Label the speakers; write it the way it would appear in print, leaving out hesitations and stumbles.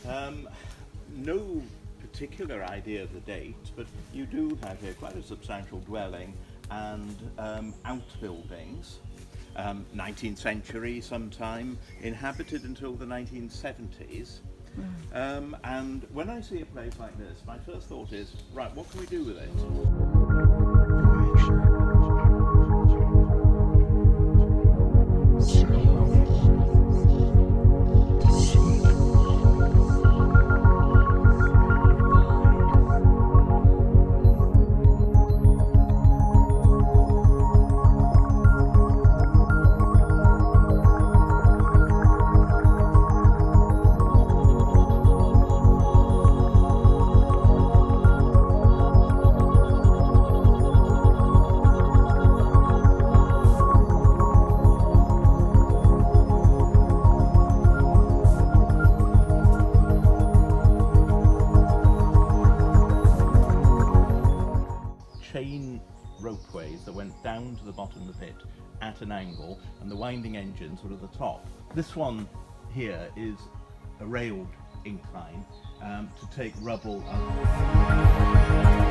Speaker 1: Um, no particular idea of the date, but you do have here quite a substantial dwelling and outbuildings. 19th century sometime, inhabited until the 1970s. And when I see a place like this, my first thought is, right, what can we do with it? Chain ropeways that went down to the bottom of the pit at an angle, and the winding engine sort of the top. This one here is a railed incline to take rubble up.